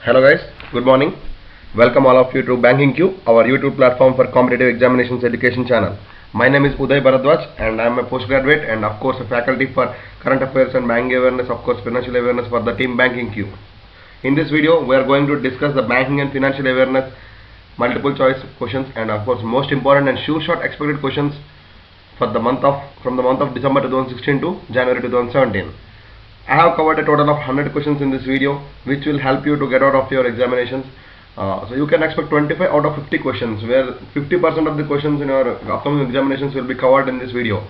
Hello guys, good morning. Welcome all of you to Banking Q, our YouTube platform for competitive examinations education channel. My name is Uday Bharadwaj and I am a postgraduate and of course a faculty for current affairs and banking awareness, of course financial awareness for the team Banking Q. In this video, we are going to discuss the banking and financial awareness, multiple choice questions and of course most important and sure shot expected questions for the month of December 2016 to January 2017. I have covered a total of 100 questions in this video, which will help you to get out of your examinations. So you can expect 25 out of 50 questions, where 50% of the questions in your upcoming examinations will be covered in this video.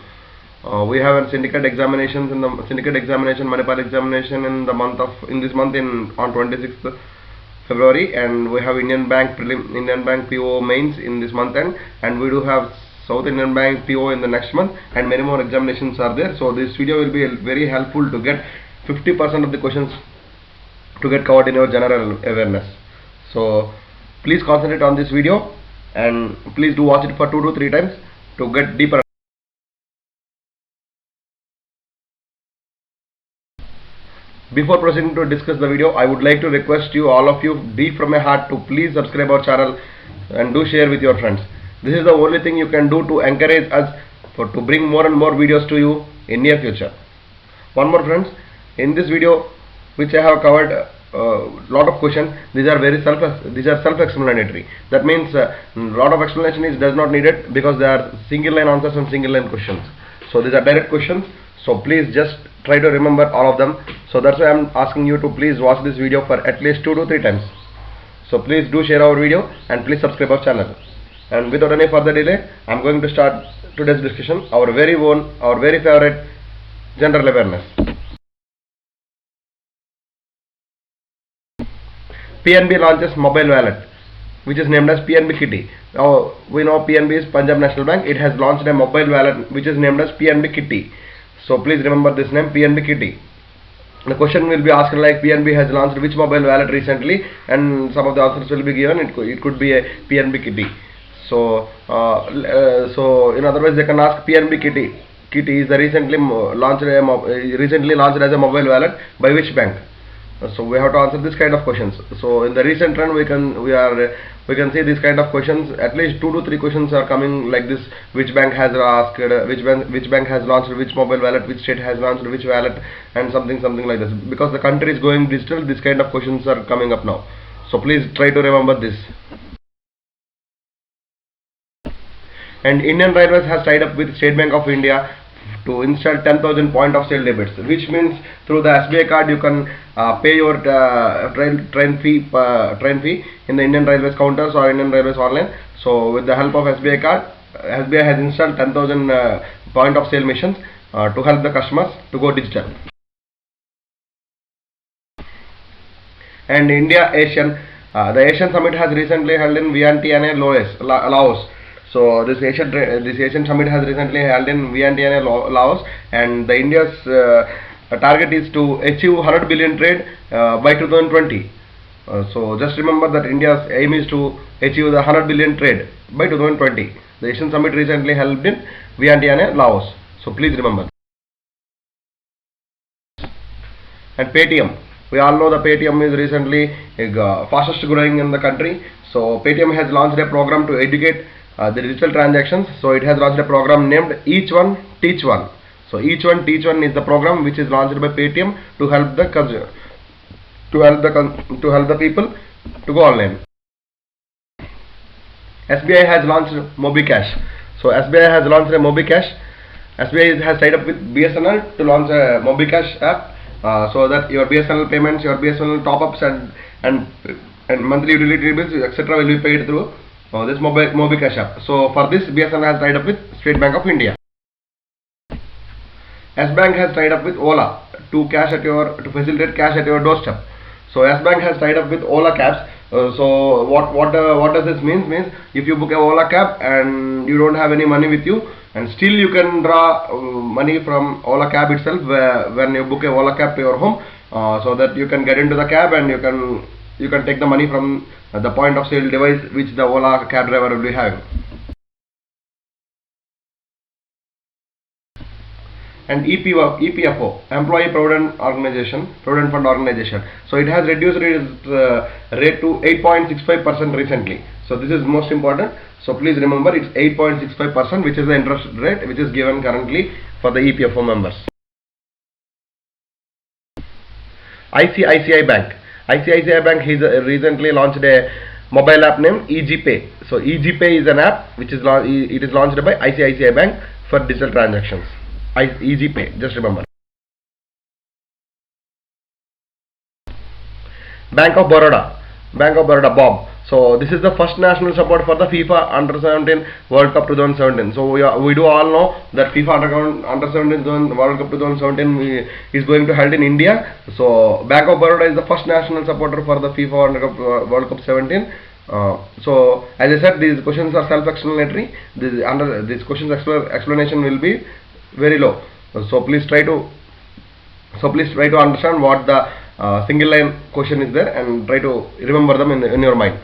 We have a syndicate examinations in the syndicate examination, Manipal examination in this month on 26th February, and we have Indian Bank PO mains in this month end, and we do have South Indian Bank PO in the next month, and many more examinations are there. So this video will be very helpful to get 50% of the questions to get covered in your general awareness. So please concentrate on this video and please do watch it for 2 to 3 times to get deeper. Before proceeding to discuss the video, I would like to request you, all of you, deep from my heart, to please subscribe our channel and do share with your friends. This is the only thing you can do to encourage us to bring more and more videos to you in near future. One more, friends, in this video which I have covered lot of questions. These are self-explanatory. That means lot of explanation does not needed, because they are single line answers and single line questions. So these are direct questions. So please just try to remember all of them. So that's why I am asking you to please watch this video for at least 2 to 3 times. So please do share our video and please subscribe our channel. And without any further delay, I am going to start today's discussion, our very own, our very favorite general awareness. PNB launches mobile wallet, which is named as PNB Kitty. Now we know PNB is Punjab National Bank. It has launched a mobile wallet which is named as PNB Kitty. So please remember this name, PNB Kitty. The question will be asked like PNB has launched which mobile wallet recently, and some of the answers will be given. It could be a PNB Kitty. So in other words, they can ask PNB Kitty. Kitty is the recently launched as a mobile wallet by which bank? So we have to answer this kind of questions. So in the recent trend, we can see this kind of questions. At least 2 to 3 questions are coming like this: which bank has asked, which bank has launched which mobile wallet, which state has launched which wallet, and something like this. Because the country is going digital, this kind of questions are coming up now. So please try to remember this. And Indian Railways has tied up with State Bank of India to install 10,000 point of sale debits, which means through the SBI card you can pay your train fee in the Indian Railways counters or Indian Railways online. So with the help of SBI card, SBI has installed 10,000 point of sale machines to help the customers to go digital. And the Asian Summit has recently held in Vientiane, Laos. So this Asian Summit has recently held in Vientiane, Laos, and the India's target is to achieve 100 billion trade by 2020. So just remember that India's aim is to achieve the 100 billion trade by 2020. The Asian Summit recently held in Vientiane, Laos. So please remember. And Paytm. We all know the Paytm is recently fastest growing in the country. So Paytm has launched a program to educate the digital transactions. So it has launched a program named Each One Teach One. So Each One Teach One is the program which is launched by Paytm to help the people to go online. SBI has launched MobiCash. So SBI has launched a MobiCash. SBI has tied up with BSNL to launch a MobiCash app, so that your BSNL payments, your BSNL top-ups and monthly utility bills, etc. will be paid through this MobiCash app. So for this, BSNL has tied up with State Bank of India. S-Bank has tied up with Ola to facilitate cash at your doorstep. So S-Bank has tied up with Ola cabs. So what does this mean? Means if you book a Ola cab and you don't have any money with you, and still you can draw money from Ola cab itself when you book a Ola cab to your home, so that you can get into the cab and you can take the money from the point of sale device which the Ola cab driver will be having. and EPFO, Employee Provident Fund Organization. So it has reduced its rate to 8.65% recently. So this is most important. So please remember, it's 8.65%, which is the interest rate which is given currently for the EPFO members. ICICI Bank. ICICI Bank has recently launched a mobile app named EasyPay. So EasyPay is an app which is launched by ICICI Bank for digital transactions. EasyPay, just remember. Bank of Baroda, Bob. So this is the first national support for the FIFA Under 17 World Cup 2017. So we do all know that FIFA Under 17 World Cup 2017 is going to held in India. So Bank of Baroda is the first national supporter for the FIFA World Cup 17. So as I said, these questions are self-explanatory. This questions explanation will be very low. So please try to understand what the single line question is there and try to remember them in your mind.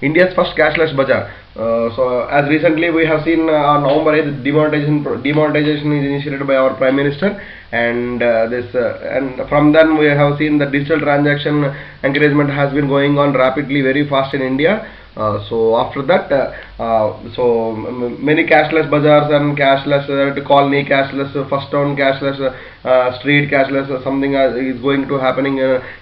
India's first cashless bazaar. So as recently we have seen November 8th, demonetization is initiated by our Prime Minister, and and from then we have seen the digital transaction encouragement has been going on rapidly, very fast in India. So after that, many cashless bazaars and cashless colony, cashless first town, cashless street, cashless something is going to happening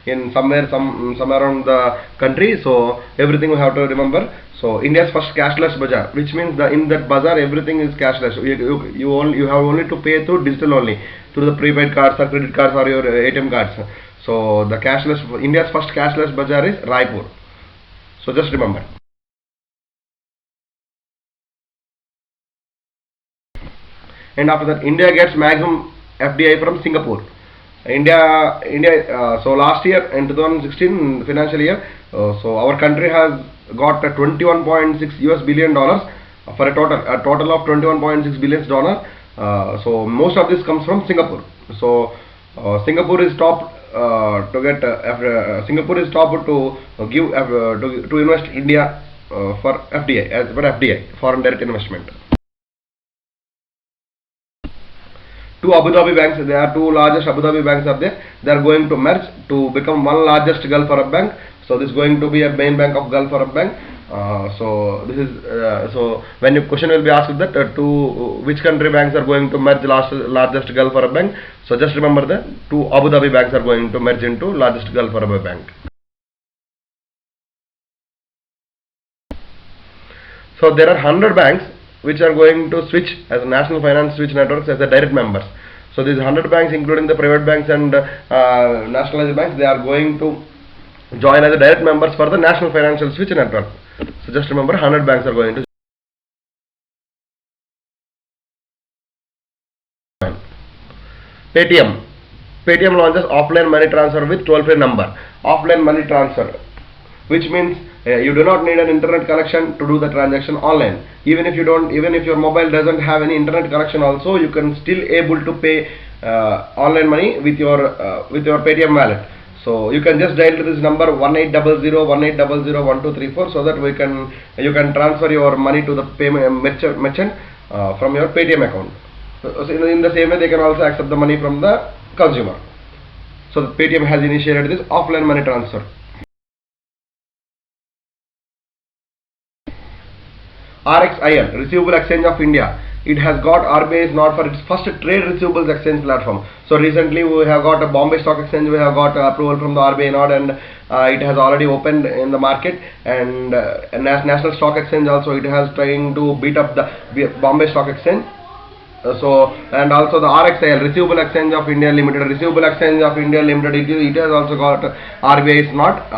in somewhere around the country. So everything we have to remember. So India's first cashless bazaar, which means in that bazaar everything is cashless. You have only to pay through digital only, through the prepaid cards or credit cards or your ATM cards. So the India's first cashless bazaar is Raipur. So just remember. And after that, India gets maximum FDI from Singapore. So last year in 2016 financial year, so our country has got a $21.6 billion for a total of $21.6 billion. So most of this comes from Singapore. So Singapore is top to give to invest India for FDI, as per FDI, foreign direct investment. Two Abu Dhabi banks, there are two largest Abu Dhabi banks are there. They are going to merge to become one largest Gulf Arab bank. So this is going to be a main bank of Gulf Arab bank. So this is so when your question will be asked that which country banks are going to merge largest Gulf Arab bank. So just remember that two Abu Dhabi banks are going to merge into largest Gulf Arab bank. So there are 100 banks which are going to switch as national finance switch networks as a direct members. So these 100 banks, including the private banks and nationalized banks, they are going to join as a direct members for the national financial switch network. So just remember, 100 banks are going to join. Paytm launches offline money transfer with toll-free number. Offline money transfer, which means you do not need an internet connection to do the transaction online. Even if your mobile doesn't have any internet connection, also you can still able to pay online money with your Paytm wallet. So you can just dial this number 1800 so that you can transfer your money to the payment merchant from your Paytm account. So in the same way, they can also accept the money from the consumer. So the Paytm has initiated this offline money transfer. RXIL, Receivable Exchange of India. It has got RBI's nod for its first trade receivables exchange platform. So recently we have got a Bombay Stock Exchange, we have got approval from the RBI nod, and it has already opened in the market, and National Stock Exchange also, it has trying to beat up the Bombay Stock Exchange. And also the RXIL, Receivable Exchange of India Limited, it has also got RBI's nod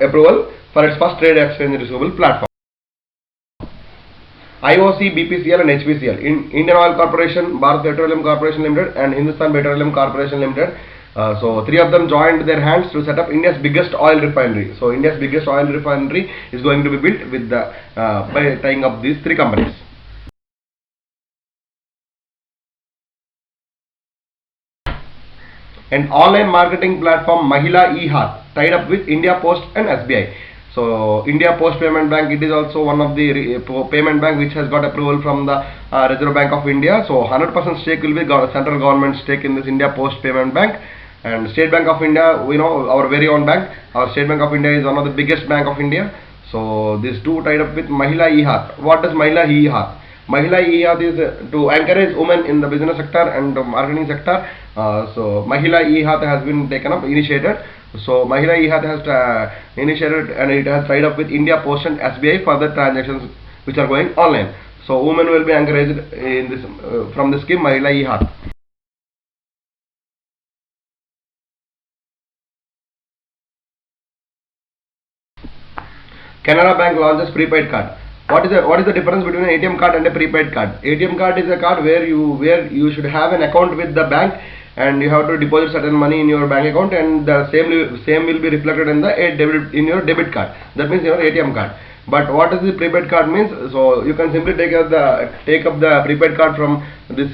approval for its first trade exchange receivable platform. IOC, BPCL and HPCL, Indian Oil Corporation, Bharat Petroleum Corporation Limited and Hindustan Petroleum Corporation Limited. So three of them joined their hands to set up India's biggest oil refinery. So India's biggest oil refinery is going to be built with by tying up these three companies. And online marketing platform Mahila eHaat tied up with India Post and SBI. So India Post Payment Bank, it is also one of the payment bank which has got approval from the Reserve Bank of India. So 100% stake will be central government stake in this India Post Payment Bank. And State Bank of India, we know our very own bank. Our State Bank of India is one of the biggest bank of India. So these two tied up with Mahila E-Hath. What does Mahila E-Hath? Mahila E-Hath is to encourage women in the business sector and the marketing sector. So Mahila E-Hath has been taken up, initiated. So Mahila E-Hath has initiated and it has tied up with India Post and SBI for the transactions which are going online. So women will be encouraged in this from the scheme Mahila E-Hath. Canara Bank launches prepaid card. What is the difference between an ATM card and a prepaid card? ATM card is a card where you should have an account with the bank and you have to deposit certain money in your bank account, and the same will be reflected in your debit card. That means your ATM card. But what does the prepaid card means? So you can simply take up the prepaid card from this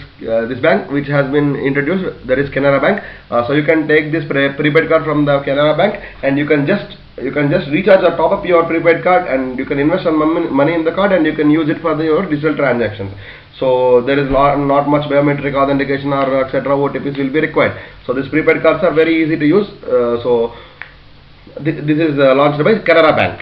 bank which has been introduced, that is Canara Bank. So you can take this prepaid card from the Canara Bank and you can just recharge or top up your prepaid card, and you can invest some money in the card and you can use it for your digital transactions. So there is not much biometric authentication or etc. OTPs will be required. So these prepaid cards are very easy to use. So this is launched by Canara Bank.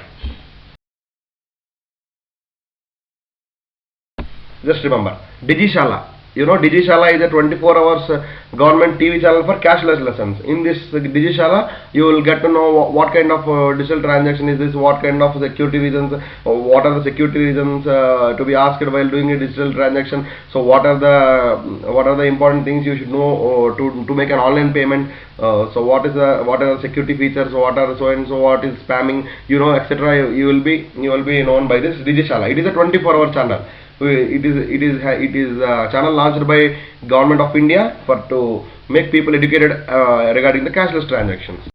Just remember, Digishala. You know, Digishala is a 24 hours government TV channel for cashless lessons. In this Digishala, you will get to know what kind of digital transaction is this, what kind of security reasons, what are the security reasons to be asked while doing a digital transaction. So what are the important things you should know to make an online payment. So what are the security features, what are so and so, what is spamming, you know, etc. You will be known by this Digishala. It is a 24-hour channel. It is a channel launched by Government of India to make people educated regarding the cashless transactions.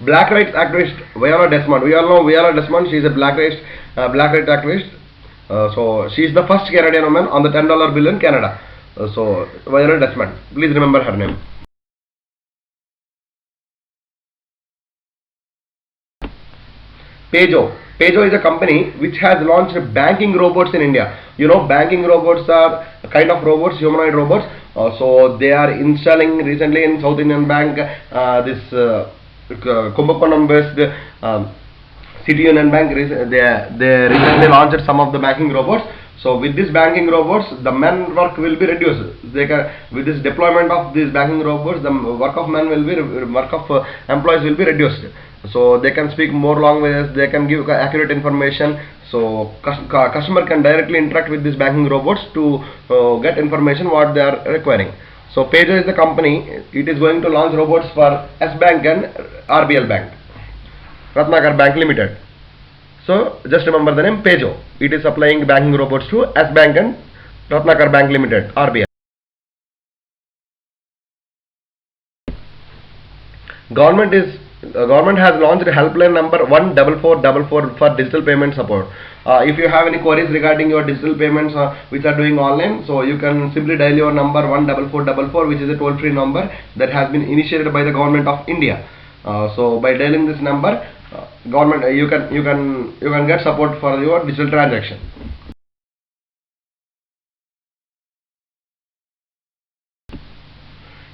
Black rights activist Viola Desmond. We all know Viola Desmond. She is a black rights activist. So she is the first Canadian woman on the $10 bill in Canada. So Viola Desmond. Please remember her name. Peugeot is a company which has launched banking robots in India. You know, banking robots are a kind of robots, humanoid robots. So they are installing recently in South Indian Bank this Kumbakonam based City Union Bank. They recently launched some of the banking robots. So with these banking robots, the man work will be reduced. With this deployment of these banking robots, the work of employees will be reduced. So they can speak more languages, they can give accurate information. So customer can directly interact with these banking robots to get information what they are requiring. So Peugeot is the company. It is going to launch robots for S Bank and RBL Bank, Ratnakar Bank Limited. So just remember the name Peugeot. It is supplying banking robots to S Bank and Ratnakar Bank Limited, RBL. Government has launched a helpline number 14444 for digital payment support. If you have any queries regarding your digital payments which are doing online, so you can simply dial your number 14444, which is a toll-free number that has been initiated by the Government of India. So by dialing this number, you can get support for your digital transaction.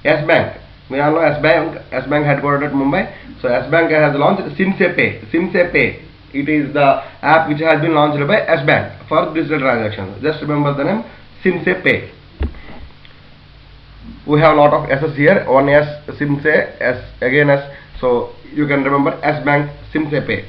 S Bank. We all know S Bank headquartered at Mumbai. So S Bank has launched SimSe Pay. It is the app which has been launched by S Bank for digital transactions. Just remember the name SimSe Pay. We have a lot of S's here. One S, SimSe, S again S. So you can remember S Bank SimSe Pay.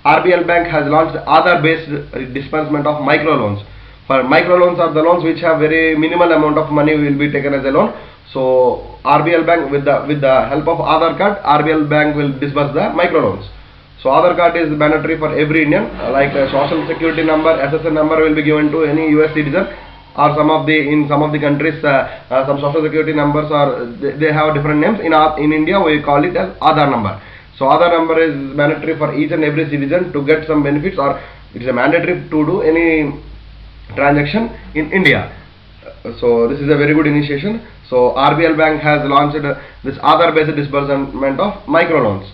RBL Bank has launched Aadhaar-based disbursement of microloans. For microloans are the loans which have very minimal amount of money will be taken as a loan. So RBL Bank with the help of Aadhaar card, RBL Bank will disburse the microloans. So Aadhaar card is mandatory for every Indian. Like a social security number, SSN number will be given to any US citizen. Or in some of the countries, some social security numbers they have different names. In India, we call it as Aadhaar number. So Aadhaar number is mandatory for each and every citizen to get some benefits, or it is a mandatory to do any transaction in India. So this is a very good initiation. So RBL Bank has launched this Aadhaar based disbursement of microloans.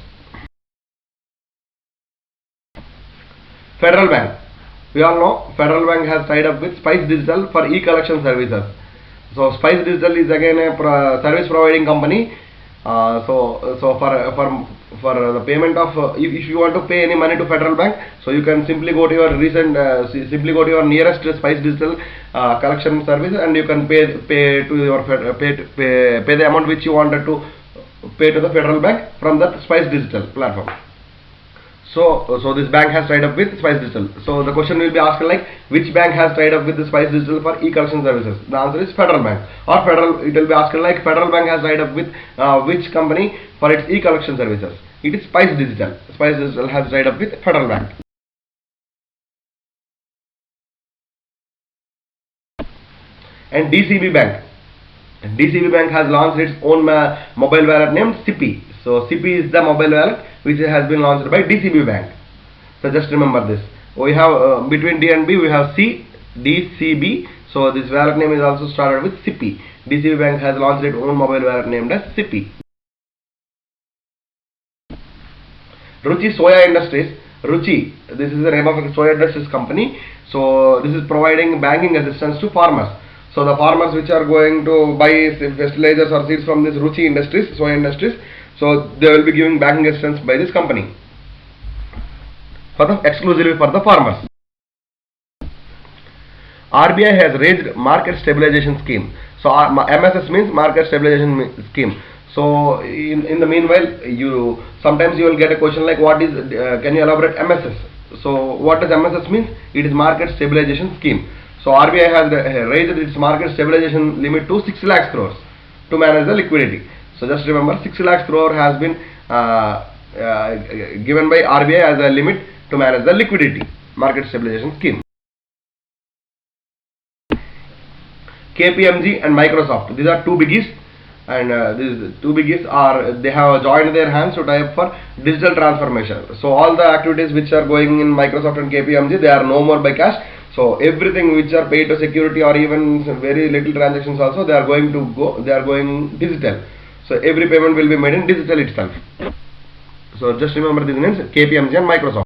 Federal Bank. We all know Federal Bank has tied up with Spice Digital for e-collection services. So Spice Digital is again a service providing company. So for the payment of if you want to pay any money to Federal Bank, so you can simply go to your simply go to your nearest Spice Digital collection service, and you can pay to your pay the amount which you wanted to pay to the Federal Bank from that Spice Digital platform. So this bank has tied up with Spice Digital. So the question will be asked like, which bank has tied up with the Spice Digital for e-collection services? The answer is Federal Bank. Or it will be asked like, Federal Bank has tied up with which company for its e-collection services? It is Spice Digital. Spice Digital has tied up with Federal Bank. And DCB Bank. DCB Bank has launched its own mobile wallet named Sippy. So Sippy is the mobile wallet which has been launched by DCB Bank. So just remember this. We have between D and B we have C, DCB. So this wallet name is also started with Sippy. DCB Bank has launched its own mobile wallet named as Sippy. Ruchi Soya Industries. Ruchi, this is the name of a soya industries company. So this is providing banking assistance to farmers. So the farmers which are going to buy fertilizers or seeds from this Ruchi Industries, soya industries, so they will be giving banking assistance by this company exclusively for the farmers. RBI has raised market stabilization scheme. So MSS means market stabilization scheme. So in the meanwhile, sometimes you will get a question like, what is can you elaborate MSS? So what does MSS means? It is market stabilization scheme. So RBI has raised its market stabilization limit to 6 lakh crores to manage the liquidity. So just remember, 6 lakh crore has been given by RBI as a limit to manage the liquidity market stabilization scheme. KPMG and Microsoft, these are two biggies, and these two biggies they have joined their hands to tie up for digital transformation. So all the activities which are going in Microsoft and KPMG, they are no more by cash. So everything which are paid to security or even very little transactions also, they are going digital. So every payment will be made in digital itself. So just remember these names, KPMG and Microsoft.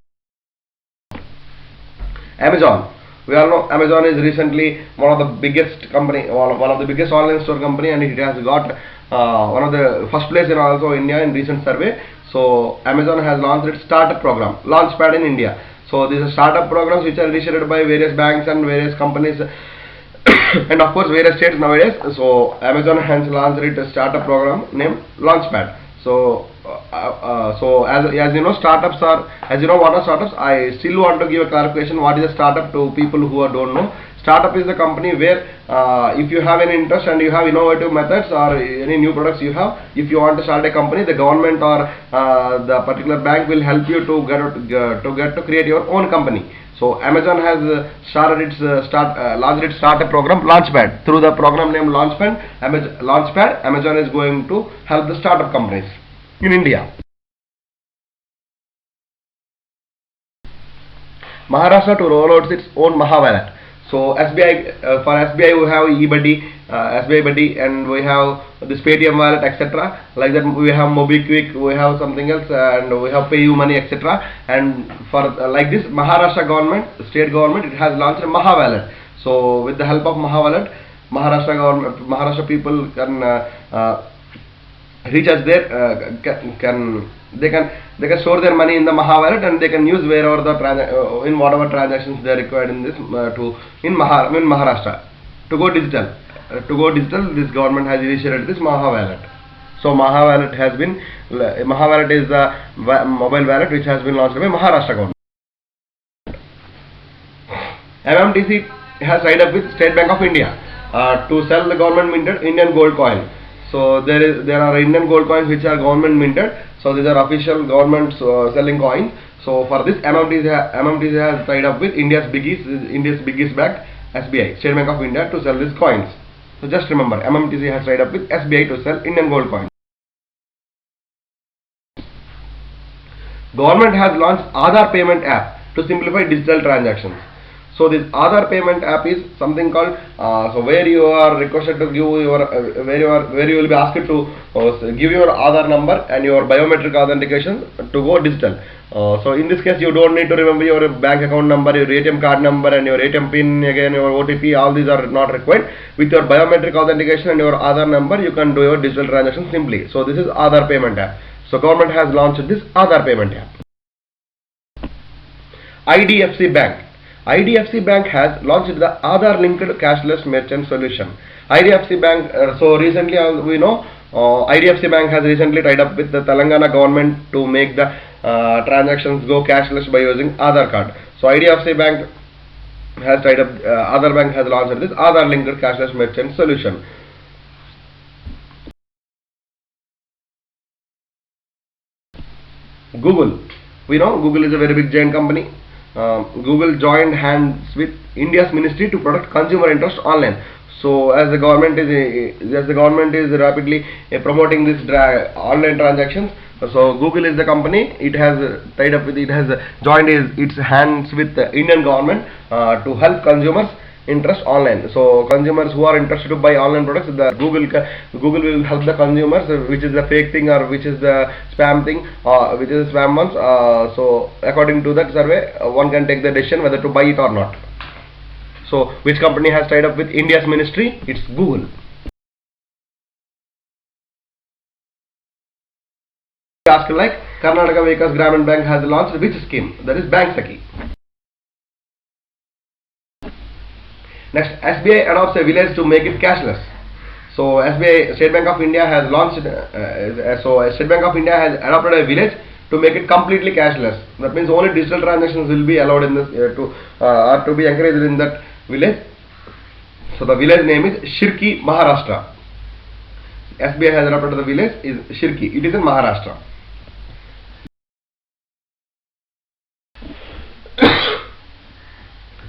Amazon. We all know Amazon is recently one of the biggest company, one of the biggest online store company, and it has got one of the first place in also India in recent survey. So Amazon has launched its startup program, Launchpad in India. So these are startup programs which are initiated by various banks and various companies and of course various states nowadays. So Amazon has launched its startup program named Launchpad. So as you know, startups are, as you know what are startups, I still want to give a clarification what is a startup to people who don't know. Startup is a company where if you have any interest and you have innovative methods or any new products you have, if you want to start a company, the government or the particular bank will help you to create your own company. So Amazon has launched its startup program Launchpad. Through the program named Launchpad, Amazon is going to help the startup companies in India. Maharashtra to roll out its own Mahawallet. So SBI, for SBI we have eBuddy, SBI Buddy, and we have this Paytm wallet, etc. Like that we have MobiKwik, we have something else, and we have PayU Money, etc. And for like this Maharashtra government, state government, it has launched a Mahawallet. So with the help of Mahawallet, Maharashtra people can recharge they can store their money in the Mahawallet, and they can use wherever the in whatever transactions they are required in this in Maharashtra to go digital. This government has initiated this Mahawallet. So Mahawallet is the mobile wallet which has been launched by Maharashtra government. MMTC has tied up with State Bank of India to sell the government minted Indian gold coin. So there are Indian gold coins which are government minted. So these are official government selling coins. So for this MMTC has tied up with India's biggest bank, SBI, State Bank of India, to sell these coins. So just remember, MMTC has tied up with SBI to sell Indian gold coins. Government has launched Aadhaar payment app to simplify digital transactions. So this Aadhaar payment app is something called so where you are requested to give your where you will be asked to give your Aadhaar number and your biometric authentication to go digital. So in this case you don't need to remember your bank account number, your ATM card number and your ATM pin, again your OTP, all these are not required. With your biometric authentication and your Aadhaar number you can do your digital transaction simply. So this is Aadhaar payment app. So government has launched this Aadhaar payment app. IDFC Bank. IDFC Bank has launched the Aadhaar linked cashless merchant solution. IDFC Bank, so recently we know IDFC Bank has recently tied up with the Telangana government to make the transactions go cashless by using Aadhaar card. So IDFC Bank has tied up, Aadhaar Bank has launched this Aadhaar linked cashless merchant solution. Google. We know Google is a very big giant company. Google joined hands with India's ministry to protect consumer interest online. So as the government is rapidly promoting this online transactions, so Google is the company. It has tied up with, it has joined its hands with the Indian government to help consumers interest online. So consumers who are interested to buy online products, the Google will help the consumers, which is the fake thing or which is the spam thing, which is the spam ones. So according to that survey, one can take the decision whether to buy it or not. So which company has tied up with India's ministry? It's Google. Ask like Karnataka Vikas Gramin Bank has launched which scheme? That is Bank Sakhi. Next, SBI adopts a village to make it cashless. So SBI, State Bank of India has launched, State Bank of India has adopted a village to make it completely cashless. That means only digital transactions will be allowed in this to be encouraged in that village. So the village name is Shirki, Maharashtra. SBI has adopted the village is Shirki. It is in Maharashtra.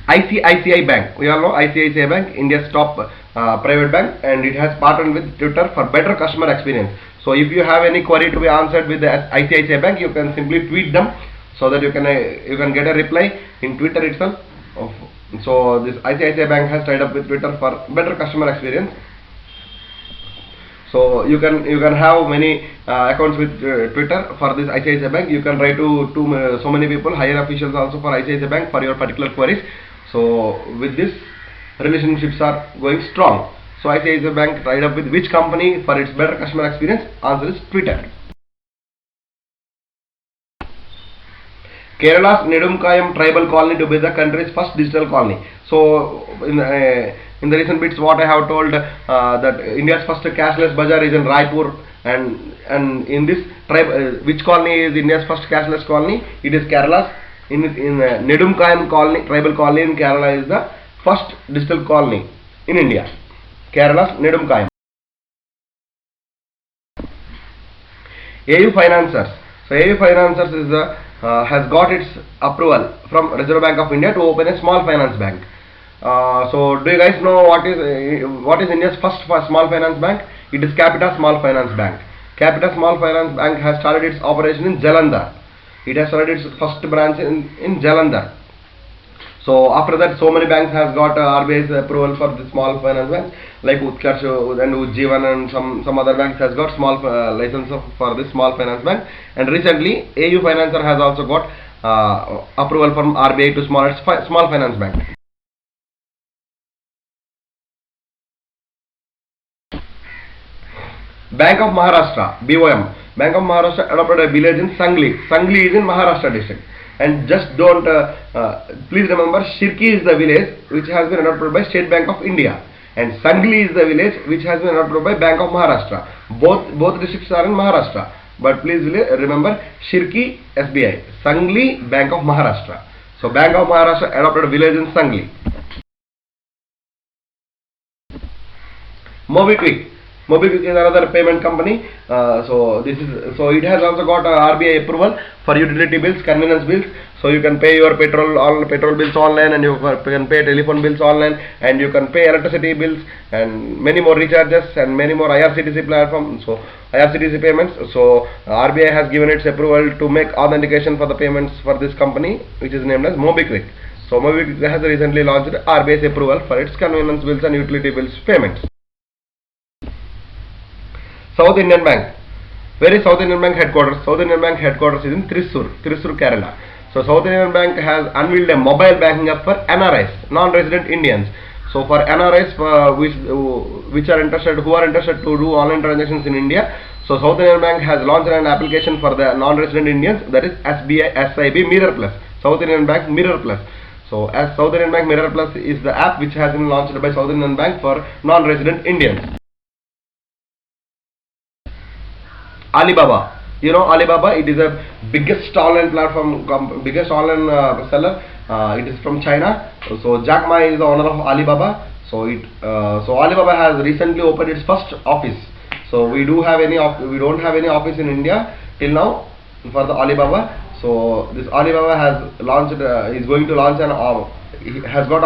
ICICI Bank. We all know ICICI Bank, India's top private bank, and it has partnered with Twitter for better customer experience. So if you have any query to be answered with the ICICI Bank, you can simply tweet them so that you can get a reply in Twitter itself. So this ICICI Bank has tied up with Twitter for better customer experience. So you can have many accounts with Twitter for this ICICI Bank. You can write to so many people, higher officials also for ICICI Bank for your particular queries. So with this, relationships are going strong. So ICICI Bank tied up with which company for its better customer experience? Answer is Twitter. Kerala's Nedumkayam tribal colony to be the country's first digital colony. So in the recent bits, what I have told that India's first cashless bazaar is in Raipur, and in this tribe, which colony is India's first cashless colony? It is Kerala's. In Nedumkayam colony, tribal colony in Kerala is the first digital colony in India. Kerala's Nedumkayam. AU Financiers. So AU Financiers is has got its approval from Reserve Bank of India to open a small finance bank. So do you guys know what is India's first small finance bank? It is Capita Small Finance Bank. Capita Small Finance Bank has started its operation in Jalandhar. It has started its first branch in Jalandhar. So after that, so many banks have got RBI's approval for the small finance banks, like Utkarsh and Ujjivan and some other banks has got small license for this small finance bank. And recently, AU Financer has also got approval from RBI to small finance bank. Bank of Maharashtra, BOM. Bank of Maharashtra adopted a village in Sangli. Sangli is in Maharashtra district. And just don't, please remember, Shirki is the village which has been adopted by State Bank of India. And Sangli is the village which has been adopted by Bank of Maharashtra. Both districts are in Maharashtra. But please remember, Shirki, SBI. Sangli, Bank of Maharashtra. So Bank of Maharashtra adopted a village in Sangli. MobiKwik. MobiKwik is another payment company. So it has also got RBI approval for utility bills, convenience bills. So you can pay your petrol bills online, and you can pay telephone bills online, and you can pay electricity bills and many more recharges and many more IRCTC platforms. So IRCTC payments. So RBI has given its approval to make authentication for the payments for this company, which is named as MobiKwik. So MobiKwik has recently launched RBI's approval for its convenience bills and utility bills payments. South Indian Bank. Where is South Indian Bank headquarters? South Indian Bank headquarters is in Thrissur, Kerala. So South Indian Bank has unveiled a mobile banking app for NRIs, non-resident Indians. So for NRIs which are interested, who are interested to do online transactions in India, so South Indian Bank has launched an application for the non-resident Indians, that is SBI SIB Mirror Plus. South Indian Bank Mirror Plus. So as South Indian Bank Mirror Plus is the app which has been launched by South Indian Bank for non-resident Indians. Alibaba. You know Alibaba, it is a biggest online platform, biggest online seller. It is from China. So Jack Ma is the owner of Alibaba. So Alibaba has recently opened its first office. So we don't have any office in India till now for the Alibaba. So this Alibaba has launched, is going to launch has got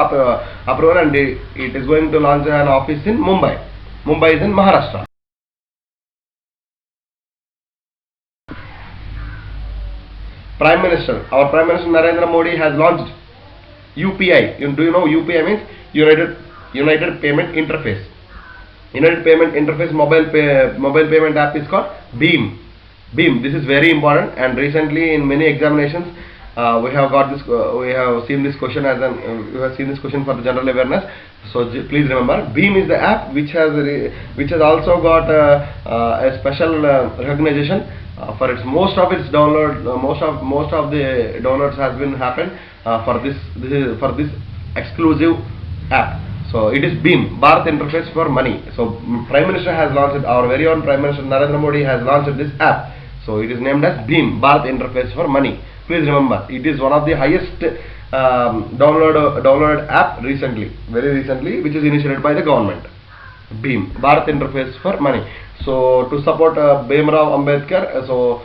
approval, and it is going to launch an office in Mumbai. Mumbai is in Maharashtra. Prime Minister, our Prime Minister Narendra Modi has launched UPI. Do you know UPI means United Payment Interface? United Payment Interface mobile payment app is called BHIM. BHIM. This is very important, and recently in many examinations we have seen this question for the general awareness. So please remember, BHIM is the app which has also got a special recognition. For its most of the downloads has been happened for this exclusive app. So it is BHIM, Bharat Interface for Money. So Prime Minister has launched it. Our very own Prime Minister Narendra Modi has launched this app. So it is named as BHIM, Bharat Interface for Money. Please remember, it is one of the highest downloaded app very recently, which is initiated by the government. BHIM, Bharat Interface for Money. So to support Dr. Bhimrao Ambedkar, so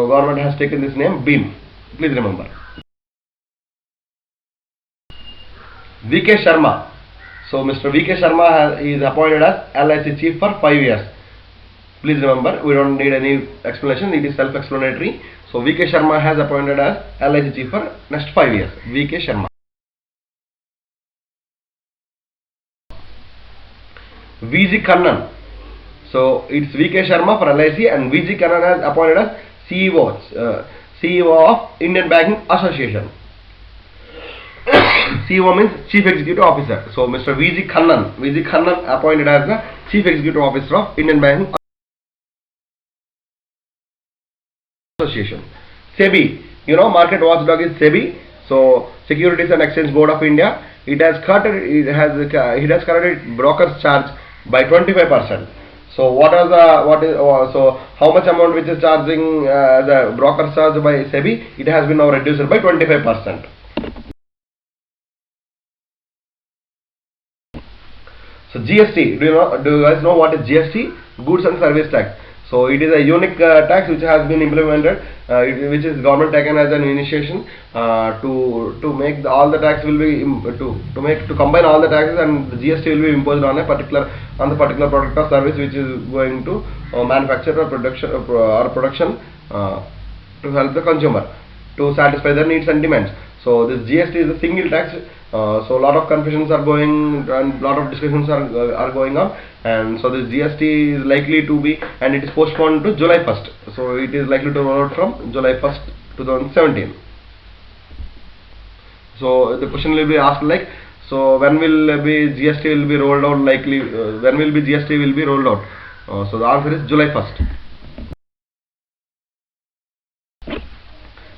government has taken this name BHIM. Please remember. VK Sharma. So Mr. VK Sharma is appointed as LIC chief for 5 years. Please remember, we don't need any explanation, it is self-explanatory. So VK Sharma has appointed as LIC chief for next 5 years. VK Sharma. VG Kannan. So it's VK Sharma for LIC, and VG Kannan has appointed as CEO of Indian Banking Association. CEO means Chief Executive Officer. So Mr. VG Kannan appointed as the Chief Executive Officer of Indian Banking Association. SEBI, market watchdog is SEBI. So Securities and Exchange Board of India. It has cut its broker's charge by 25%. So so how much amount which is charging the broker charge by SEBI? It has been now reduced by 25%. So GST, do you guys know what is GST? Goods and Service Tax. So it is a unique tax which has been implemented, which is government taken as an initiation to make all the tax will be to combine all the taxes, and the GST will be imposed on the particular product or service which is going to manufacture or production to help the consumer to satisfy their needs and demands. So this GST is a single tax. So a lot of confusions are going and a lot of discussions are going on, and so this GST is likely to be, and it is postponed to July 1st. So it is likely to roll out from July 1st, 2017. So the question will be asked like, so when will GST will be rolled out? When will GST will be rolled out? So the answer is July 1st.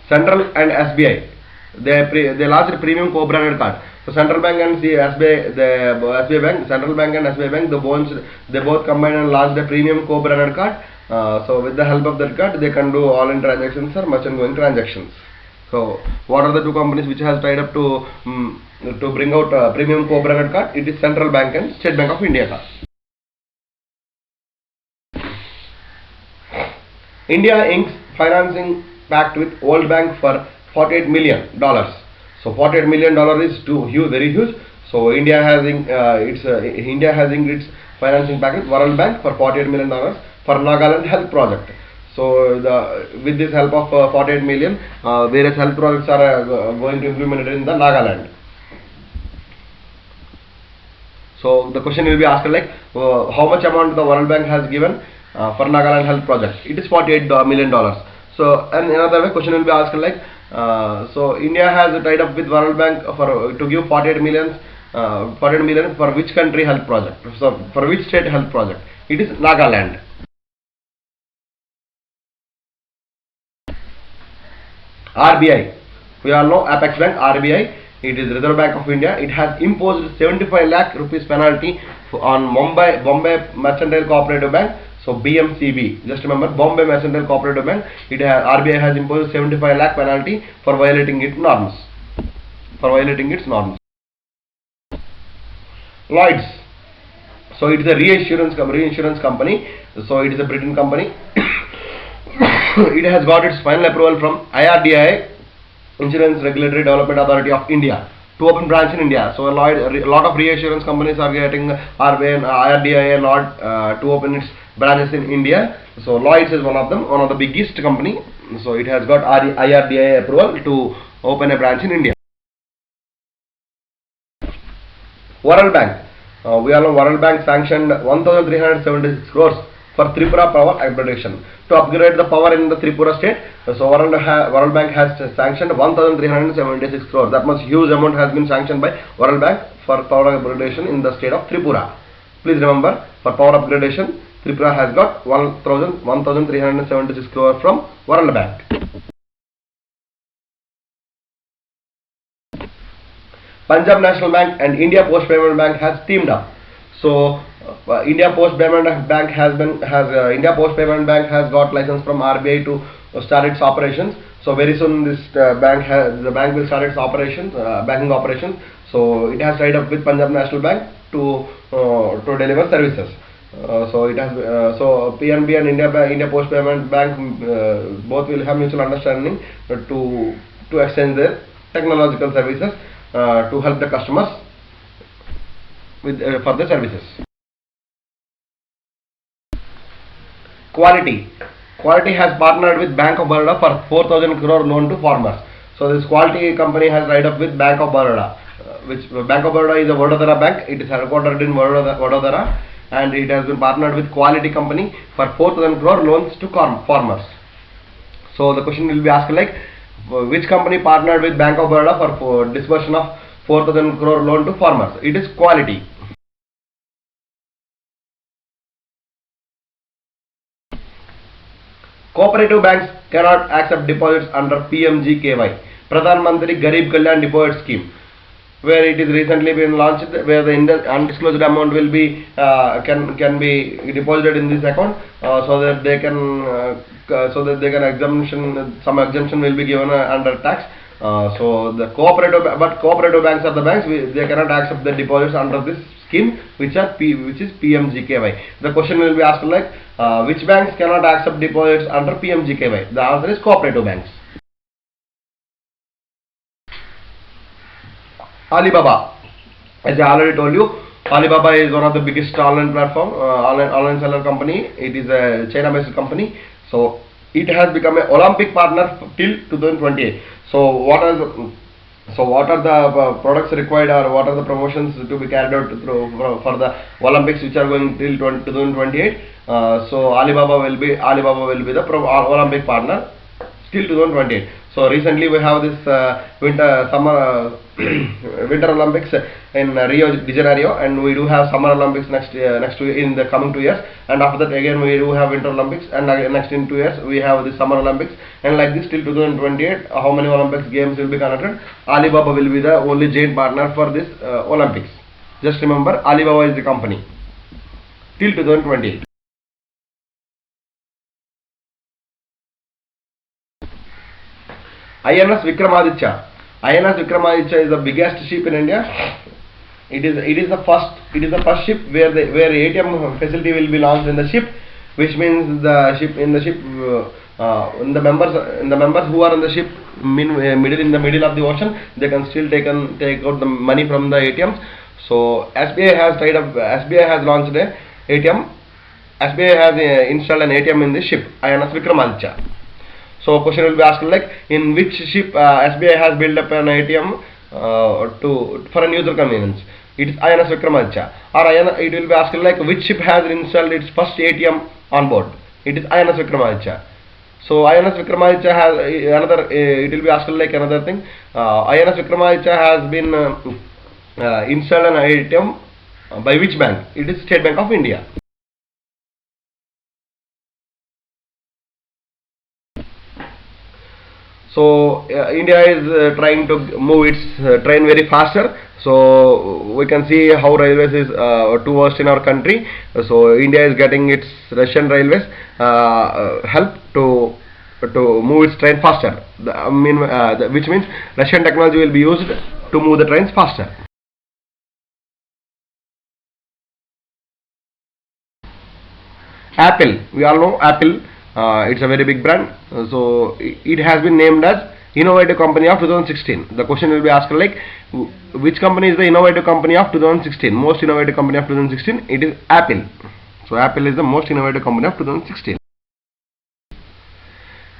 Central and SBI. They launched a premium co-branded card. So Central Bank and SBI Bank, Central Bank and SBI Bank, they both combined and launched a premium co-branded card. So with the help of that card, they can do all-in transactions or merchant going transactions. So what are the two companies which has tied up to bring out a premium co-branded card? It is Central Bank and State Bank of India card. India inks financing pact with World Bank for $48 million. So $48 million is very huge. So India has inked its financing package World Bank for $48 million for Nagaland Health Project. So with this help of 48 million, various health projects are going to implement in the Nagaland. So the question will be asked like, how much amount the World Bank has given for Nagaland health project? It is $48 million. So and another way question will be asked like, so India has tied up with World Bank for to give 48 million for which country health project? So for which state health project? It is Nagaland. RBI, we all know Apex Bank, RBI, it is Reserve Bank of India. It has imposed 75 lakh rupees penalty on Bombay Mercantile Cooperative Bank, so BMCB. Just remember, Bombay Mercantile Cooperative Bank. RBI has imposed 75 lakh penalty for violating its norms. Lloyds, so it is a reinsurance company. So it is a Britain company. It has got its final approval from IRDAI, Insurance Regulatory Development Authority of India, to open branch in India. So a lot of reinsurance companies are getting RBI and IRDAI to open its branches in India. So Lloyds is one of them, one of the biggest company. So it has got IRDAI approval to open a branch in India. World Bank, we all know World Bank sanctioned 1,376 crores for Tripura power upgradation, to upgrade the power in the Tripura state. So World Bank has sanctioned 1,376 crores. That much huge amount has been sanctioned by World Bank for power upgradation in the state of Tripura. Please remember, for power upgradation, Tripura has got 1,376 crores from World Bank. Punjab National Bank and India Post Payment Bank has teamed up. So India Post Payment Bank has got license from RBI to start its operations. So very soon this the bank will start its operations, banking operations. So it has tied up with Punjab National Bank to deliver services. So it has so PNB and India Post Payment Bank both will have mutual understanding to exchange their technological services to help the customers with for the services. Quality has partnered with Bank of Baroda for 4,000 crore loan to farmers. So this Quality company has tied up with Bank of Baroda, which Bank of Baroda is a Vadodara bank. It is headquartered in Vadodara, and it has been partnered with Quality company for 4,000 crore loans to farmers. So the question will be asked like, which company partnered with Bank of Baroda for disbursement of 4,000 crore loan to farmers? It is Quality. Cooperative banks cannot accept deposits under PMGKY, Pradhan Mantri Garib Kalyan Deposit Scheme, where it is recently been launched, where the undisclosed amount will be can be deposited in this account, so that they can some exemption will be given under tax. So the cooperative banks are the banks they cannot accept the deposits under this scheme, which is PMGKY. The question will be asked like, which banks cannot accept deposits under PMGKY? The answer is cooperative banks. Alibaba, as I already told you, Alibaba is one of the biggest online platform, online seller company. It is a China-based company. So it has become an Olympic partner till 2028. So what are the products required, or what are the promotions to be carried out for the Olympics, which are going till 2028? So Alibaba will be the Olympic partner till 2028. So recently we have this winter Olympics in Rio de Janeiro, and we do have Summer Olympics next in the coming 2 years, and after that again we do have Winter Olympics, and next in 2 years we have the Summer Olympics, and like this till 2028. How many Olympics games will be conducted? Alibaba will be the only giant partner for this Olympics. Just remember, Alibaba is the company till 2028. INS Vikramaditya. INS Vikramaditya is the biggest ship in India. It is the first ship where ATM facility will be launched in the ship, which means the members who are in the ship in the middle of the ocean, they can still take out the money from the ATMs. So SBI has launched a ATM SBI has installed an ATM in the ship INS Vikramaditya. So question will be asked like, in which ship SBI has built up an ATM for a user convenience? It is INS Vikramaditya. Or it will be asked like, which ship has installed its first ATM on board? It is INS Vikramaditya. So INS Vikramaditya has another. It will be asked like another thing. INS Vikramaditya has been installed an ATM by which bank? It is State Bank of India. So India is trying to move its train very faster. So we can see how railways is too worst in our country. So India is getting its Russian railways help to move its train faster. Which means Russian technology will be used to move the trains faster. Apple, we all know Apple. It's a very big brand. So it has been named as Innovative Company of 2016. The question will be asked like, which company is the Innovative Company of 2016? Most Innovative Company of 2016. It is Apple. So Apple is the most innovative company of 2016.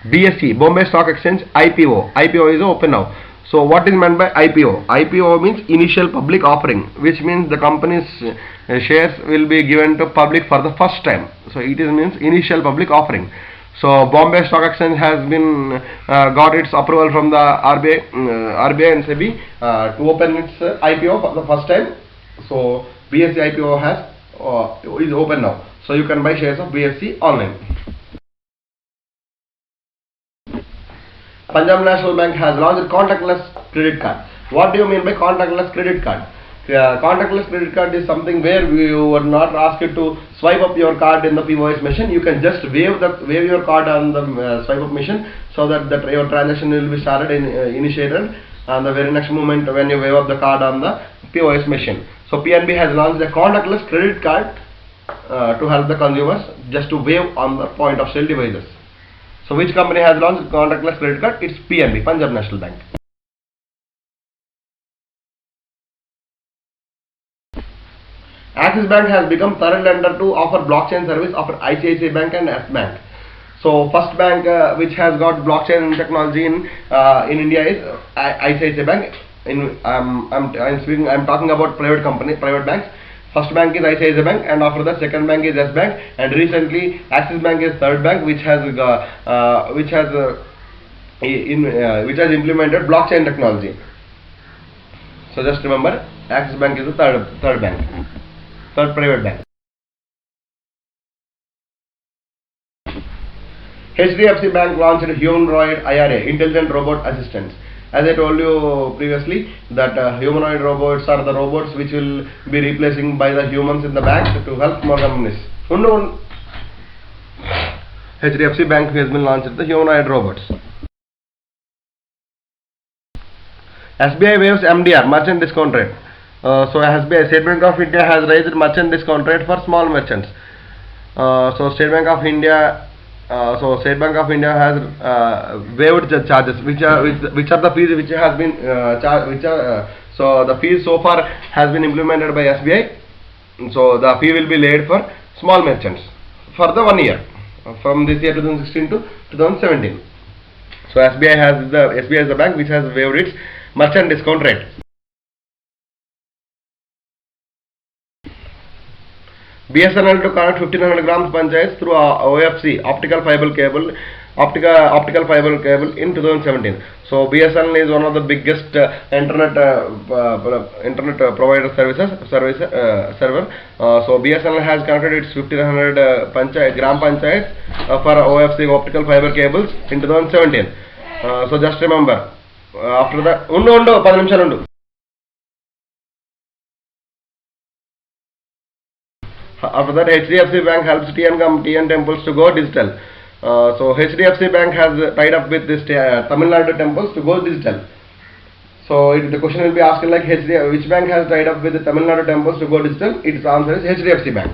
BSE, Bombay Stock Exchange, IPO. IPO is open now. So what is meant by IPO? IPO means initial public offering, which means the company's shares will be given to public for the first time. So it is means initial public offering. So Bombay Stock Exchange has been got its approval from the RBI and SEBI to open its IPO for the first time. So BSE IPO is open now. So you can buy shares of BSE online. Punjab National Bank has launched contactless credit card. What do you mean by contactless credit card? Contactless credit card is something where you were not asked to swipe up your card in the POS machine. You can just wave your card on the swipe up machine, so that your transaction will be started initiated on the very next moment when you wave up the card on the POS machine. So PNB has launched a contactless credit card to help the consumers just to wave on the point of sale devices. So which company has launched contactless credit card? It's PNB, Punjab National Bank. Axis Bank has become third lender to offer blockchain service after ICICI Bank and S Bank. So first bank which has got blockchain technology in India is ICICI Bank. I'm talking about private banks. First bank is ICICI Bank, and after that second bank is S Bank, and recently Axis Bank is third bank which has implemented blockchain technology. So just remember, Axis Bank is the third bank, third private bank. HDFC Bank launched Humanoid IRA, Intelligent Robot Assistants. As I told you previously, that humanoid robots are the robots which will be replacing by the humans in the bank to help more companies. HDFC Bank has been launched the humanoid robots. SBI waives MDR, merchant discount rate. So SBI, State Bank of India has raised merchant discount rate for small merchants. So State Bank of India has waived the charges, which are the fees which has been so the fees so far has been implemented by SBI. So the fee will be laid for small merchants for the 1 year, from this year 2016 to 2017. So SBI is the bank which has waived its merchant discount rate. BSNL to connect 1500 grams panchayats through OFC, optical fiber cable in 2017. So BSNL is one of the biggest internet provider server. So BSNL has connected its 1500 gram panchayats for OFC, optical fiber cables, in 2017. So just remember, after that, 10 నిమిషాలు. After that, HDFC Bank helps TN temples to go digital. So HDFC Bank has tied up with this Tamil Nadu temples to go digital. So the question will be asked like, which bank has tied up with the Tamil Nadu temples to go digital? Its answer is HDFC Bank.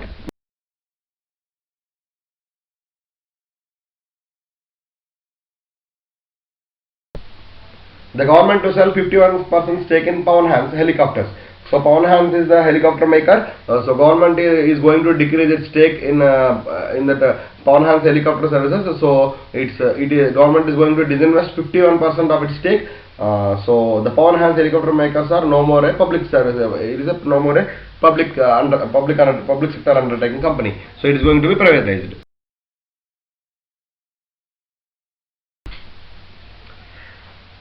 The government to sell 51% stake in Pawan Hands helicopters. So Pawan Hans is the helicopter maker. So government is going to decrease its stake in that Pawan Hans helicopter services. So government is going to disinvest 51% of its stake. So the Pawan Hans helicopter makers are no more a public service. It is no more a public public sector undertaking company. So it is going to be privatized.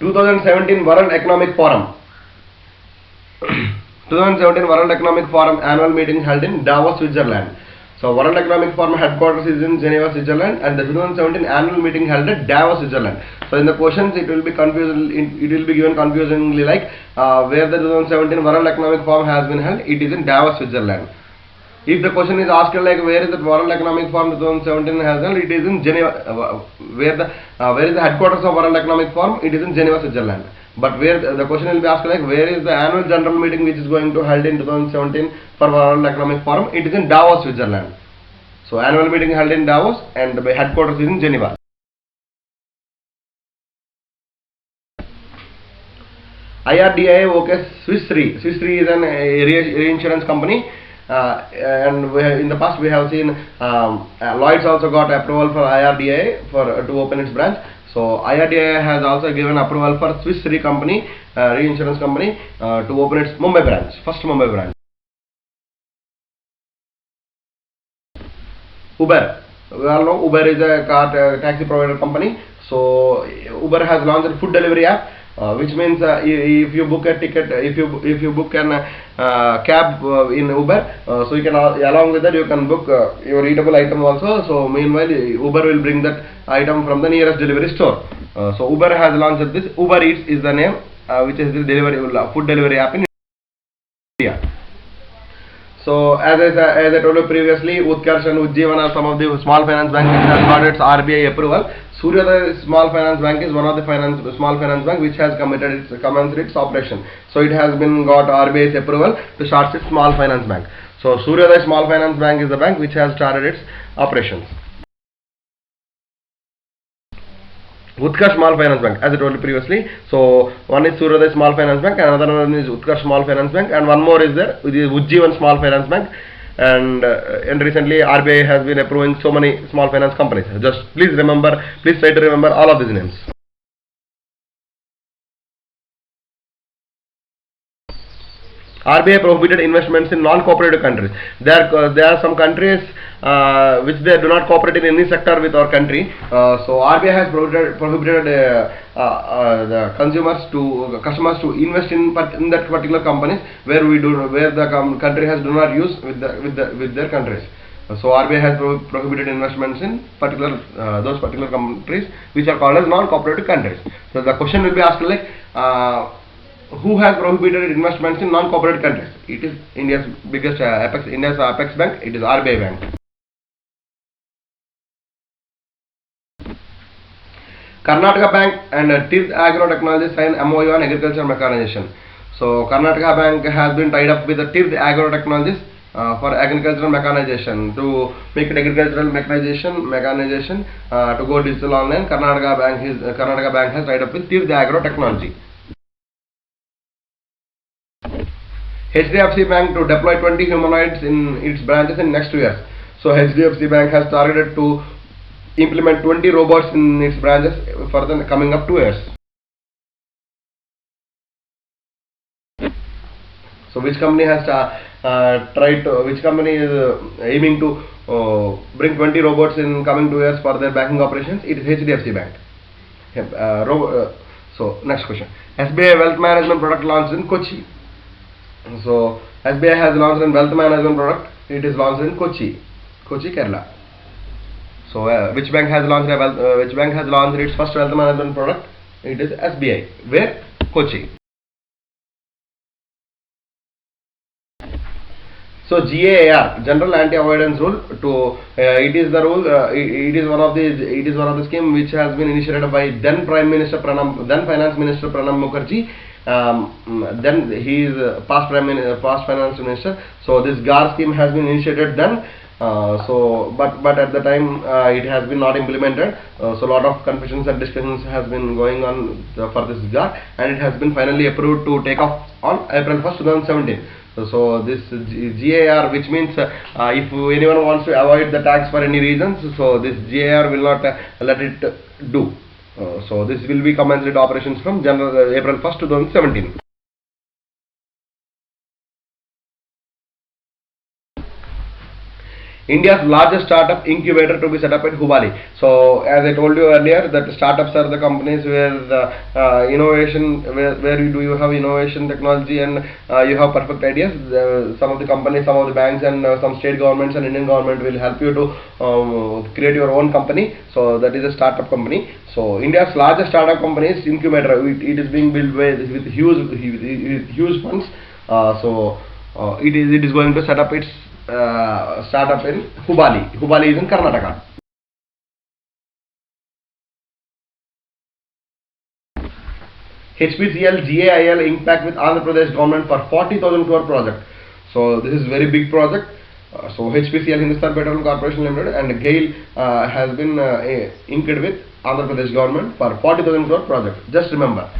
(2017) World Economic Forum. 2017 World Economic Forum annual meeting held in Davos, Switzerland. So World Economic Forum headquarters is in Geneva, Switzerland, and the 2017 annual meeting held at Davos, Switzerland. So in the questions it will be given confusingly like where the 2017 World Economic Forum has been held. It is in Davos, Switzerland. If the question is asked like where is the World Economic Forum 2017 has held, it is in Geneva. Where is the headquarters of World Economic Forum? It is in Geneva, Switzerland. But where the question will be asked like where is the annual general meeting which is going to held in 2017 for World Economic Forum? It is in Davos, Switzerland. So annual meeting held in Davos and the headquarters is in Geneva. IRDAI OK Swiss Re. Swiss Re is an reinsurance company. And in the past we have seen Lloyd's also got approval for IRDAI to open its branch. So IRDAI has also given approval for Swiss Re company, reinsurance company, to open its Mumbai branch, first Mumbai branch. Uber. We all know Uber is a taxi provider company. So Uber has launched a food delivery app. Which means if you book a ticket, if you book an cab in Uber, so you can along with that you can book your eatable item also. So meanwhile Uber will bring that item from the nearest delivery store. So Uber has launched this. Uber Eats is the name, which is the food delivery app in India. So as I told you previously, Utkarsh and Ujjivan are some of the small finance banks which has got its RBI approval. Suryodaya Small Finance Bank is one of the small finance bank which has commenced its operation. So it has been got RBI's approval to start its small finance bank. So Suryodaya Small Finance Bank is the bank which has started its operations. Utkarsh Small Finance Bank, as I told you previously. So one is Suryodaya Small Finance Bank, and another one is Utkarsh Small Finance Bank, and one more is there, which is Ujjivan Small Finance Bank. And recently RBI has been approving so many small finance companies. Just please try to remember all of these names. RBI prohibited investments in non-cooperative countries. There are some countries which they do not cooperate in any sector with our country. So RBI has prohibited the customers to invest in that particular companies where the country has do not use with their countries. So RBI has prohibited investments in those particular countries which are called as non-cooperative countries. So the question will be asked like who has prohibited investments in non-cooperative countries? It is India's biggest apex bank. It is RBI Bank. Karnataka Bank and TIRS Agro Technologies sign MOU on agriculture mechanization. So Karnataka Bank has been tied up with the TIRS Agro Technologies for agricultural mechanization to make it agricultural mechanization to go digital online. Karnataka Bank has tied up with TIRS Agro Technology. HDFC Bank to deploy 20 humanoids in its branches in next 2 years. So HDFC Bank has targeted to implement 20 robots in its branches for the coming up 2 years. So which company has which company is aiming to bring 20 robots in coming 2 years for their banking operations? It is HDFC Bank. So next question. SBI Wealth Management product launched in Kochi. So SBI has launched a wealth management product. It is launched in Kochi, Kerala. So which bank has launched its first wealth management product? It is SBI. Where? Kochi. So GAAR, General Anti-Avoidance Rule, it is one of the scheme which has been initiated by then Finance Minister Pranab Mukherjee. Then he is past finance minister. So this GAAR scheme has been initiated then, But at the time it has been not implemented. So a lot of confusions and discussions has been going on for this GAR, and it has been finally approved to take off on April 1st, 2017. So this GAR, which means if anyone wants to avoid the tax for any reasons, so this GAR will not let it do. So this will be commenced operations from April 1st, 2017. India's largest startup incubator to be set up at Hubali. So, as I told you earlier, that startups are the companies where the innovation, where you have innovation technology and you have perfect ideas. Some of the companies, some of the banks, and some state governments and Indian government will help you to create your own company. So, that is a startup company. So, India's largest startup company is incubator. It is being built with huge funds. It is going to set up its startup in Hubali. Hubali is in Karnataka. HPCL GAIL impact with Andhra Pradesh government for 40,000 crore project. So this is very big project. So HPCL Hindustan Petroleum Corporation Limited and GAIL has been inked with Andhra Pradesh government for 40,000 crore project. Just remember.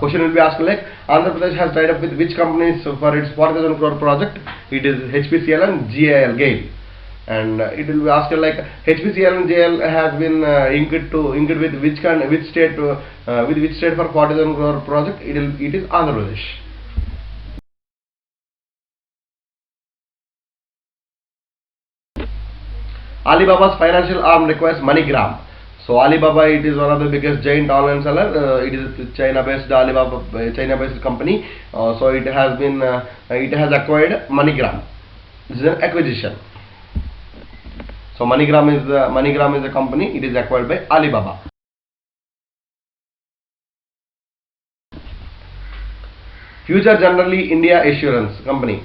Question will be asked like Andhra Pradesh has tied up with which companies for its 40,000 crore project? It is HPCL and GAIL. And it will be asked like HPCL and GAIL has been inked with which state for 40,000 crore project? It is Andhra Pradesh. Alibaba's financial arm requires MoneyGram. So Alibaba, it is one of the biggest giant online seller. It is China-based Alibaba, China-based company. So it has acquired MoneyGram. This is an acquisition. So MoneyGram is a company. It is acquired by Alibaba. Future Generali India Assurance Company.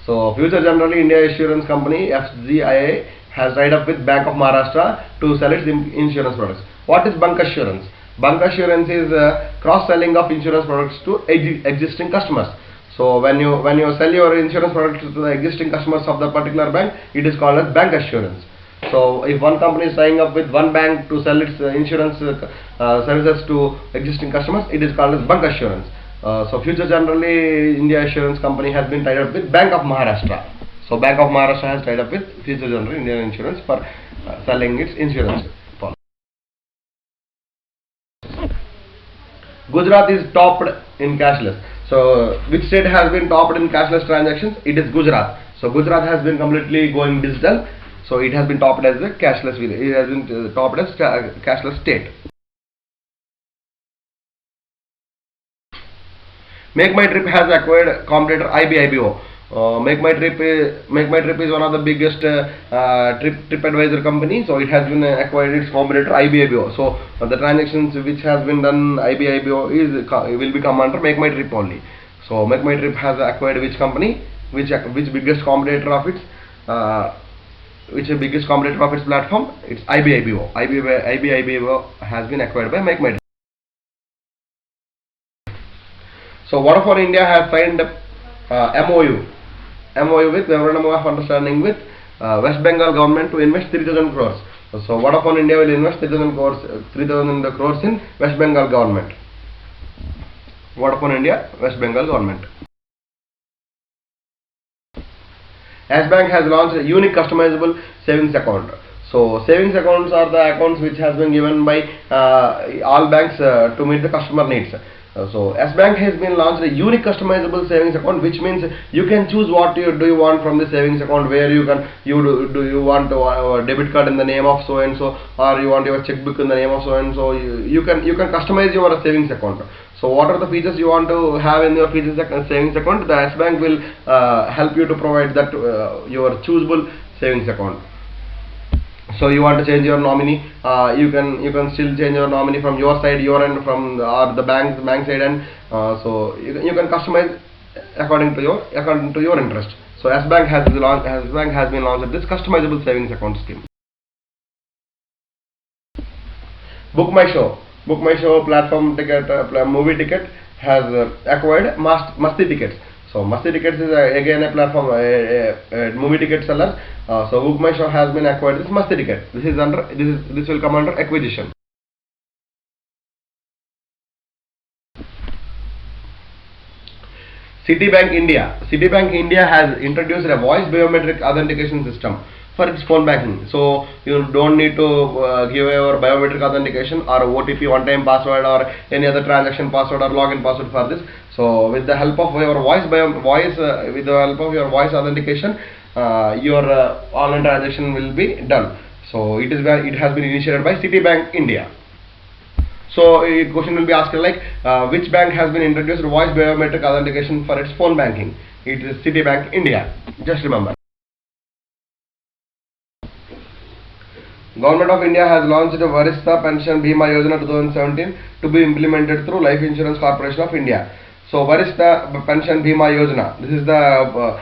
So Future Generali India Assurance Company (FGIA) has tied up with Bank of Maharashtra to sell its insurance products. What is bank assurance? Bank assurance is cross-selling of insurance products to existing customers. So when you sell your insurance products to the existing customers of the particular bank, it is called as bank assurance. So if one company is tying up with one bank to sell its insurance services to existing customers, it is called as bank assurance. So Future Generali India Assurance Company has been tied up with Bank of Maharashtra. So Bank of Maharashtra has tied up with Future Generali India Insurance for selling its insurance policy. Gujarat is topped in cashless. So which state has been topped in cashless transactions? It is Gujarat. So Gujarat has been completely going digital. So it has been topped as a cashless. It has been topped as cashless state. MakeMyTrip has acquired competitor IBIBO. MakeMyTrip is one of the biggest trip advisor company. So it has been acquired its competitor IBIBO. So the transactions which has been done IBIBO will become under MakeMyTrip only. So MakeMyTrip has acquired which company? Which biggest competitor of its platform? It's IBIBO. IBIBO has been acquired by MakeMyTrip. So Vodafone India has signed MOU with Memorandum of Understanding with West Bengal government to invest 3,000 crores. So Vodafone India will invest 3,000 crores in West Bengal government. Vodafone India, West Bengal government. S Bank has launched a unique customizable savings account. So savings accounts are the accounts which has been given by all banks to meet the customer needs. So S Bank has been launched a unique customizable savings account, which means you can choose what you want from the savings account, where you want a debit card in the name of so and so, or you want your checkbook in the name of so and so. You can customize your savings account. So what are the features you want to have in your savings account? The S Bank will help you to provide that your choosable savings account. So you want to change your nominee, you can still change your nominee from your side, your end, from the bank side, and so you can customize according to your interest. So S Bank has been launched this customizable savings account scheme. Book My Show platform ticket movie ticket has acquired Masti Tickets. So Masti Tickets is again a platform, a movie ticket seller. So Book My Show has been acquired this Masti Ticket. This will come under acquisition. Citibank India has introduced a voice biometric authentication system for its phone banking. So you don't need to give your biometric authentication or OTP, one-time password, or any other transaction password or login password for this. So with the help of your with the help of your voice authentication, your online transaction will be done. So it has been initiated by Citibank India. So a question will be asked like, which bank has been introduced voice biometric authentication for its phone banking? It is Citibank India. Just remember. Government of India has launched the Varistha Pension Bima Yojana 2017 to be implemented through Life Insurance Corporation of India. So Varistha Pension Bima Yojana. This is the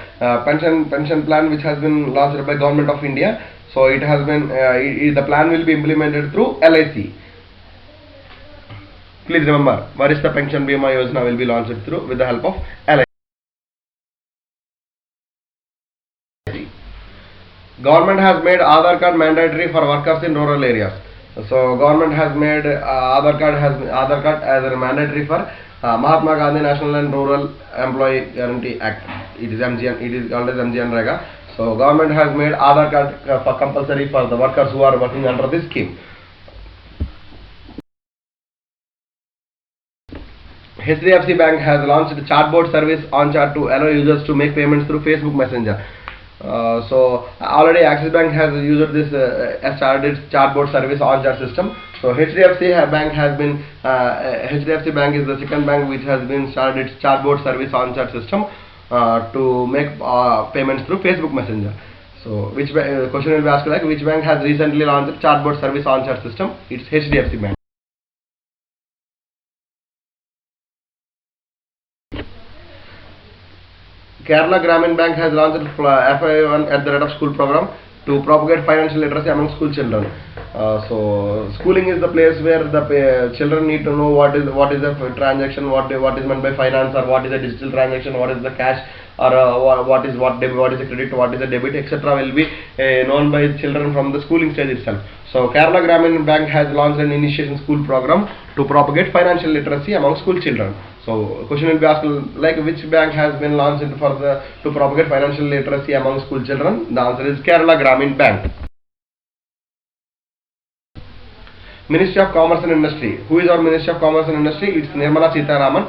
pension plan which has been launched by Government of India. So it has been the plan will be implemented through LIC. Please remember, Varistha Pension Bima Yojana will be launched through with the help of LIC. Government has made Aadhaar card mandatory for workers in rural areas. So government has made Aadhaar card as a mandatory for Mahatma Gandhi National and Rural Employee Guarantee Act. It is called as MGNREGA. So government has made Aadhaar card for compulsory for the workers who are working under this scheme. HDFC Bank has launched a chatbot service on chat to allow users to make payments through Facebook Messenger. So already Axis Bank has used this started chatbot service on chat system. So HDFC Bank is the second bank which has been started its chatbot service on chat system to make payments through Facebook Messenger. So question will be asked like, which bank has recently launched chatbot service on chat system? It's HDFC Bank. Kerala Grameen Bank has launched FI1 at the rate of school program to propagate financial literacy among school children. So schooling is the place where the children need to know what is the transaction, what is meant by finance, or what is a digital transaction, what is the cash, or what is a credit, what is a debit, etc. will be known by children from the schooling stage itself. So Kerala Grameen Bank has launched an initiation school program to propagate financial literacy among school children. So question will be asked like, which bank has been launched to propagate financial literacy among school children? The answer is Kerala Grameen Bank. Ministry of Commerce and Industry. Who is our Ministry of Commerce and Industry? It's Nirmala Sitharaman.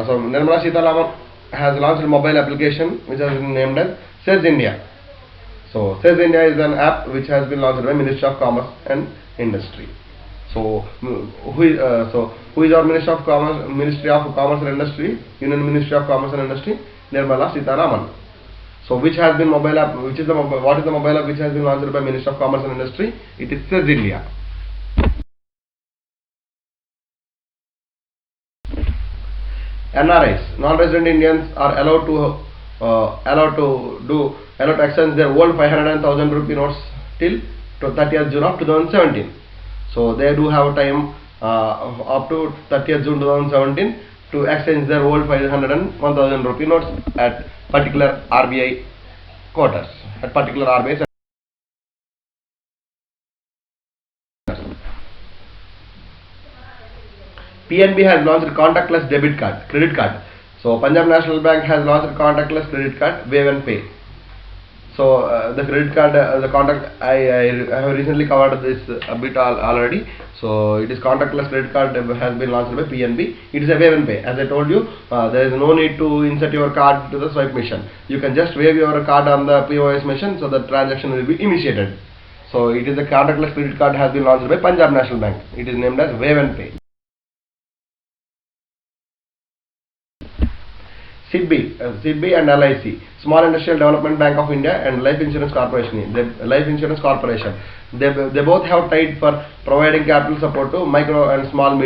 So Nirmala Sitharaman has launched a mobile application which has been named as Says India. So Says India is an app which has been launched by Ministry of Commerce and Industry. So who is our Ministry of Commerce and Industry? Union Ministry of Commerce and Industry, Nirmala Sitharaman. So which has been mobile app? What is the mobile app which has been launched by Ministry of Commerce and Industry? It is Says India. NRIs, non-resident Indians, are allowed to exchange their old 500,000 rupee notes till 30th June of 2017. So they do have time up to 30th June 2017 to exchange their old 500 and 1000 rupee notes at particular RBI quarters, at particular RBI centers. PNB has launched contactless credit card. So Punjab National Bank has launched contactless credit card, Wave and Pay. So the credit card, the contact, I have recently covered this a bit already. So it is contactless credit card has been launched by PNB. It is a wave and pay. As I told you, there is no need to insert your card to the swipe machine. You can just wave your card on the POS machine, so the transaction will be initiated. So it is a contactless credit card has been launched by Punjab National Bank. It is named as Wave and Pay. SIDBI and LIC, Small Industrial Development Bank of India and Life Insurance Corporation. They both have tied for providing capital support to micro, small and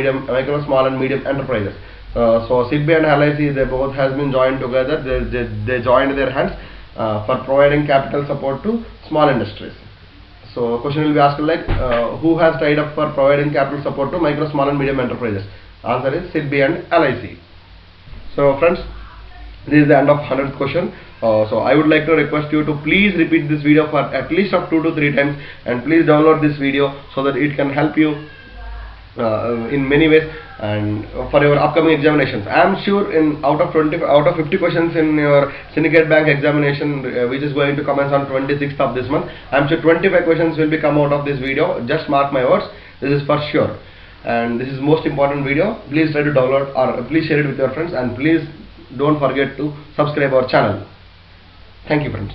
medium enterprises. So SIDBI and LIC, they both has been joined together. They joined their hands for providing capital support to small industries. So question will be asked like, who has tied up for providing capital support to micro, small and medium enterprises? Answer is SIDBI and LIC. So friends, This is the end of 100th question. So I would like to request you to please repeat this video for at least of 2 to 3 times, and please download this video so that it can help you in many ways and for your upcoming examinations. I am sure in out of 50 questions in your syndicate bank examination, which is going to commence on 26th of this month, I am sure 25 questions will be come out of this video. Just mark my words, this is for sure. And this is most important video. Please try to download or please share it with your friends, and please don't forget to subscribe our channel. Thank you, friends.